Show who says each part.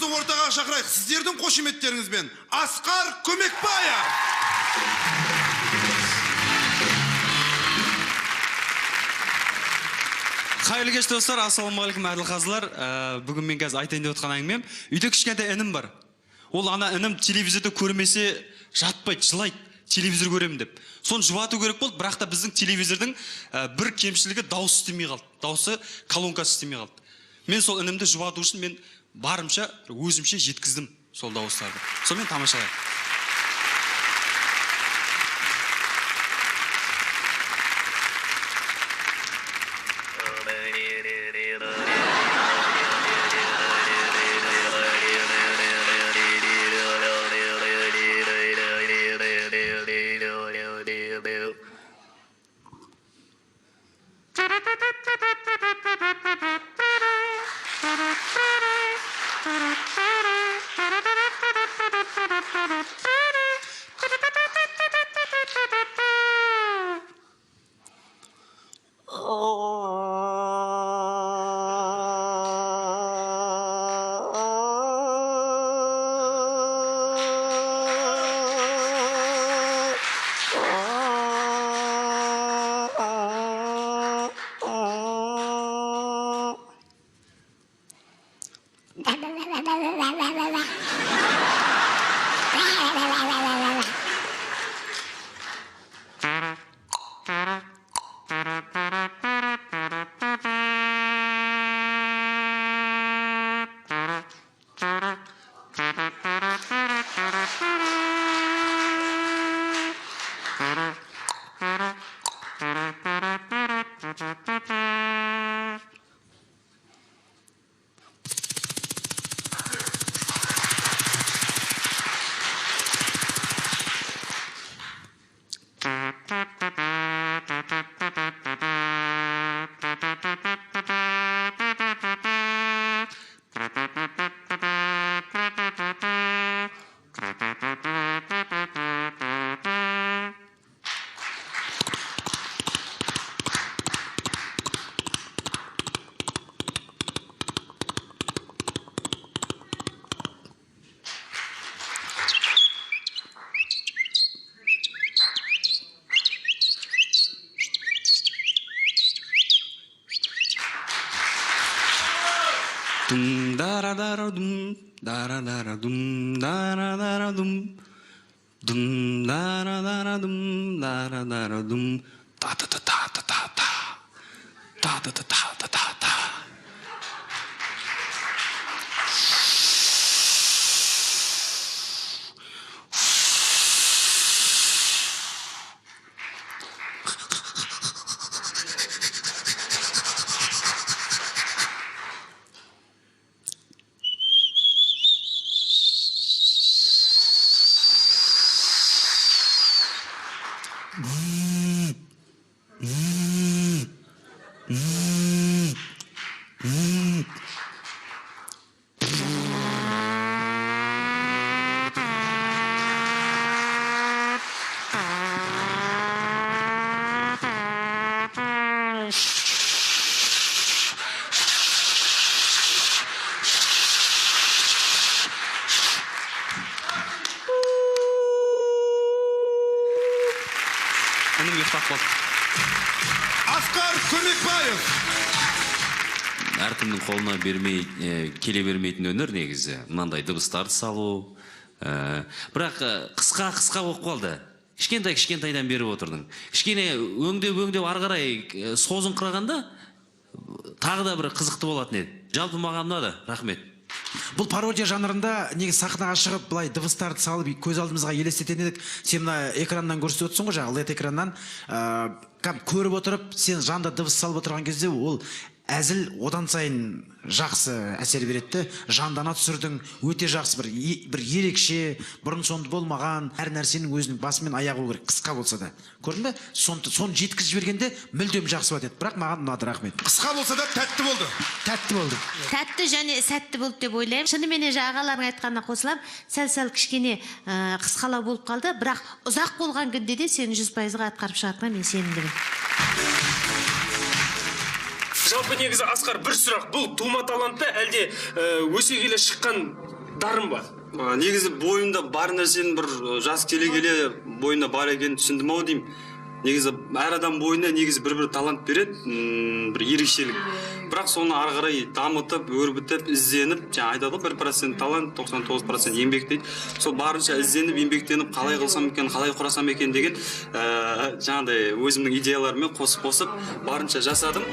Speaker 1: ағамызды ортаға шақырайық. Сіздердің қошеметтеріңізбен Асқар Көмекбаев.
Speaker 2: Қайырлы кеш достар, ассалаумағалейкум әділ қазылар. Бүгін мен қазір айтайын деп отқан әңгімем. Үйде кішкентай інім бар. Ол ана інім телевизорды көрмесе жатпайды, жылайды, телевизор көремін деп. Соны жұбату керек болды, бірақ та біздің телевизордың бір кемшілігі дауыс істемей қалды. Дауысы колонкасы істемей қалды. Мен сол інімді жұбату үшін мен барымша, өзімше жеткіздім сол дауыстарды. Сонымен тамашалайық. Dum dara dara dum dara dara dum dara dara dum dum dara dara dum dara dara dum ta ta ta ta ta ta ta ta ta ta ta ta ta.
Speaker 1: Асқар Көмекбаев.
Speaker 3: Әркімнің қолына келе бермейтін өнер негізі. Мынандай дыбыстарды салу. Бірақ қысқа оқып қалды. Кішкентайдан беріп отырдың. Кішкене өңдеп ары қарай созын қырағанда тағы да бір қызықты болатын еді. Жалпы маған ұнады. Рахмет.
Speaker 4: Бұл пародия жанрында неге сахнаға шығып былай дыбыстарды салып көз алдымызға елестететін едік. Сен мына экраннан көрсетіп отырсың ғой, жаңағы LED экраннан көріп отырып, сен жанда дыбыс салып отырған кезде ол әзіл одан сайын жақсы әсер береді. Жандана түсірдің, өте жақсы бір ерекше, бұрын сонды болмаған, әр нәрсенің өзінің басымен аяғы керек, қысқа болса да. Көрдің бе? Соны жеткізіп жібергенде мүлдем жақсы болады еді. Бірақ маған ұнады, рахмет.
Speaker 1: Қысқа болса да тәтті болды.
Speaker 4: Тәтті болды.
Speaker 5: Тәтті және сәтті болды деп ойлаймын. Шынымен ағалардың айтқанына қосылам, сәл кішкене қысқалау болып қалды, бірақ ұзақ болған күнде де сені 100%-ға атқарып шығатынына мен сенімдімін.
Speaker 6: Жалпы негізі Асқар, бір сұрақ, бұл тума талант па әлде өсе келе шыққан дарын ба?
Speaker 2: Негізі бойымда бар нәрсенің бір жас келе келе бойында бар екенін түсіндім ау деймін. Негізі әр адам бойына негізі бір талант береді, бір ерекшелік. Бірақ соны ары қарай дамытып, өрбітіп, ізденіп, жаңа айтады ғой 1% талант, 99% еңбек дейді. Сол барынша ізденіп, еңбектеніп, қалай қылсам екен, қалай құрасам екен деген жаңағыдай өзімнің идеяларыммен қосып барынша жасадым.